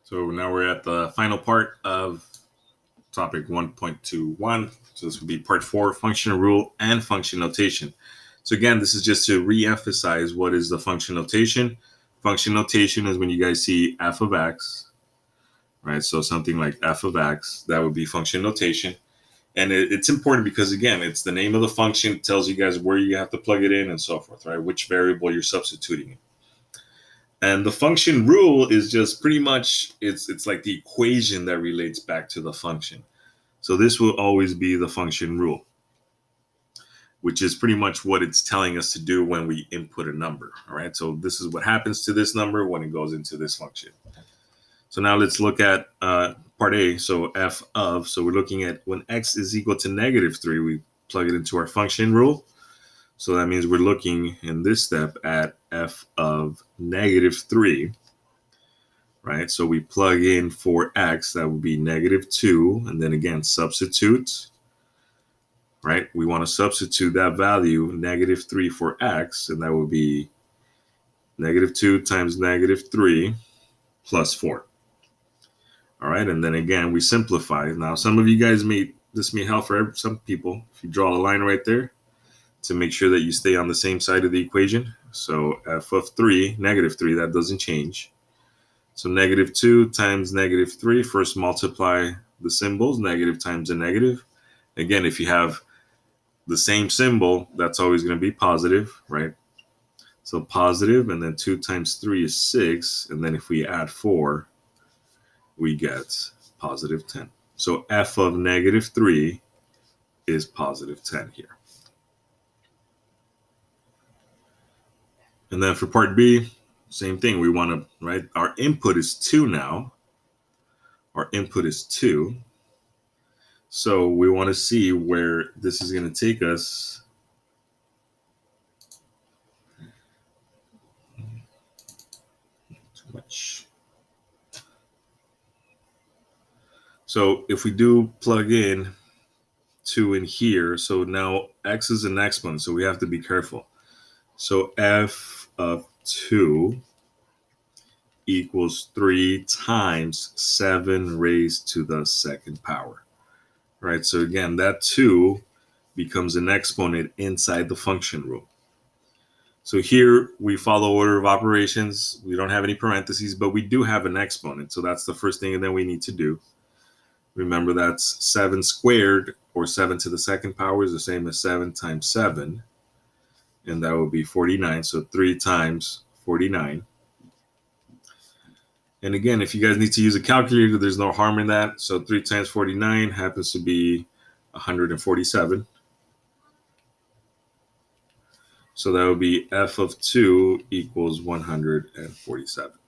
So now we're at the final part of topic 1.21. So this would be part 4, function rule and function notation. So again, this is just to re-emphasize what is the function notation. Function notation is when you guys see f of x, right? So something like f of x, that would be function notation. And it's important because, again, it's the name of the function. It tells you guys where you have to plug it in and so forth, right? Which variable you're substituting in. And the function rule is just pretty much, it's like the equation that relates back to the function. So this will always be the function rule, which is pretty much what it's telling us to do when we input a number. All right. So this is what happens to this number when it goes into this function. So now let's look at part A. So f of, so we're looking at when x is equal to -3, we plug it into our function rule. So that means we're looking in this step at f of -3, right? So we plug in for x, that would be -2, and then again, substitute, right? We want to substitute that value, -3 for x, and that would be -2 times -3 plus 4. All right, and then again, we simplify. Now, some of you guys this may help for some people. If you draw a line right there, to make sure that you stay on the same side of the equation. So f of -3, that doesn't change. So -2 times -3, first multiply the symbols, negative times a negative. Again, if you have the same symbol, that's always going to be positive, right? So positive, and then 2 times 3 is 6. And then if we add 4, we get positive 10. So f of -3 is positive 10 here. And then for part B, same thing. We want to, right? Our input is 2 now. Our input is 2. So we want to see where this is going to take us. Too much. So if we do plug in 2 in here, so now x is an exponent, so we have to be careful. So f of 2 equals 3 times 7 raised to the second power, right? So again, that 2 becomes an exponent inside the function rule. So here we follow order of operations. We don't have any parentheses, but we do have an exponent. So that's the first thing that we need to do. Remember, that's 7 squared, or 7 to the second power, is the same as 7 times 7. And that would be 49. So 3 times 49. And again, if you guys need to use a calculator, there's no harm in that. So 3 times 49 happens to be 147. So that would be f of 2 equals 147.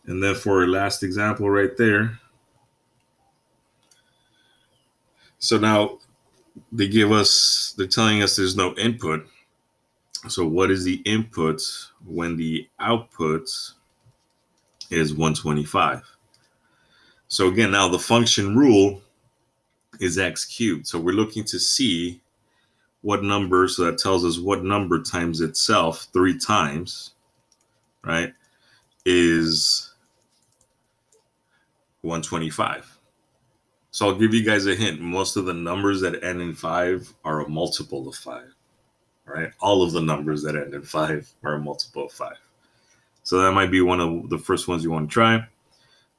And then for our last example right there. So now they're telling us there's no input. So what is the input when the output is 125? So again, now the function rule is x cubed. So we're looking to see what number, so that tells us what number times itself 3 times, right, is 125. So I'll give you guys a hint. Most of the numbers that end in 5 are a multiple of 5, right? All of the numbers that end in 5 are a multiple of 5. So that might be one of the first ones you want to try.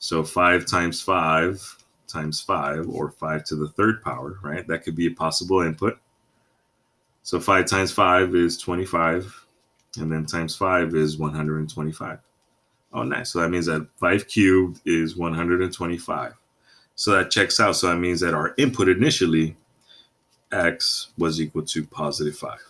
So 5 times 5 times 5, or 5 to the third power, right? That could be a possible input. So 5 times 5 is 25, and then times 5 is 125. Oh, nice. So that means that 5 cubed is 125. So that checks out. So that means that our input initially, x, was equal to positive 5.